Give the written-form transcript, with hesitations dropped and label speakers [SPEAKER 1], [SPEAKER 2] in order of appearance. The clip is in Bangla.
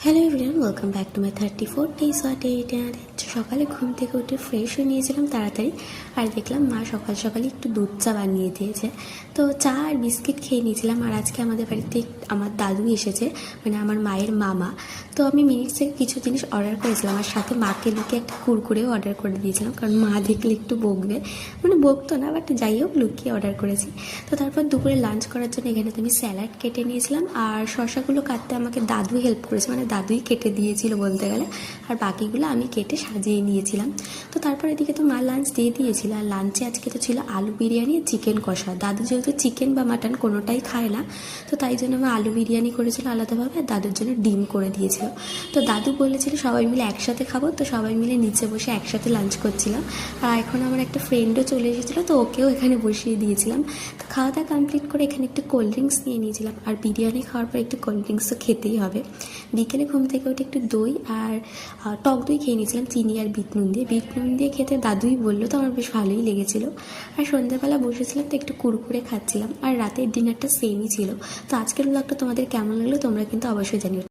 [SPEAKER 1] Hello everyone, welcome back to my 34 days day. সকালে ঘুম থেকে উঠে ফ্রেশ হয়ে নিয়েছিলাম তাড়াতাড়ি, আর দেখলাম মা সকাল সকালে একটু দুধ চা বানিয়ে দিয়েছে। তো চা আর বিস্কিট খেয়ে নিয়েছিলাম। আর আজকে আমাদের বাড়িতে আমার দাদু এসেছে, মানে আমার মায়ের মামা। তো আমি মিনিটস থেকে কিছু জিনিস অর্ডার করেছিলাম, আর সাথে মাকে লুকিয়ে একটা কুরকুরেও অর্ডার করে দিয়েছিলাম, কারণ মা দেখলে একটু বকবে, মানে বকতো না, বাট যাই হোক লুকিয়ে অর্ডার করেছি। তো তারপর দুপুরে লাঞ্চ করার জন্য এখানে আমি স্যালাড কেটে নিয়েছিলাম, আর শসাগুলো কাটতে আমাকে দাদু হেল্প করেছে, মানে দাদুই কেটে দিয়েছিল বলতে গেলে, আর বাকিগুলো আমি কেটে সাজিয়ে নিয়েছিলাম। তো তারপর এদিকে তো মা লাঞ্চ দিয়ে দিয়েছিল, আর লাঞ্চে আজকে তো ছিল আলু বিরিয়ানি আর চিকেন কষা। দাদু যেহেতু চিকেন বা মাটন কোনোটাই খায় না, তো তাই জন্য আমি আলু বিরিয়ানি করেছিল আলাদাভাবে, আর দাদুর জন্য ডিম করে দিয়েছিল। তো দাদু বলেছিল সবাই মিলে একসাথে খাবো, তো সবাই মিলে নিচে বসে একসাথে লাঞ্চ করছিলাম। আর এখন আমার একটা ফ্রেন্ডও চলে এসেছিলো, তো ওকেও এখানে বসিয়ে দিয়েছিলাম। তো খাওয়া দাওয়া কমপ্লিট করে এখানে একটু কোল্ড ড্রিঙ্কস নিয়ে নিয়েছিলাম, আর বিরিয়ানি খাওয়ার পর একটু কোল্ড ড্রিঙ্কস তো খেতেই হবে। বিকেলে ঘুম থেকে উঠে একটু দই আর টক দই খেয়ে নিয়েছিলাম, চিনি আর বিট নুন দিয়ে। বিট নুন দিয়ে খেতে দাদুই বললো, তো আমার বেশ ভালোই লেগেছিলো। আর সন্ধ্যাবেলা বসেছিলাম, তো একটু কুরকুরে খাচ্ছিলাম, আর রাতের ডিনারটা সেমই ছিল। তো আজকের ব্লগটা তোমাদের কেমন লাগলো তোমরা কিন্তু অবশ্যই জানিও।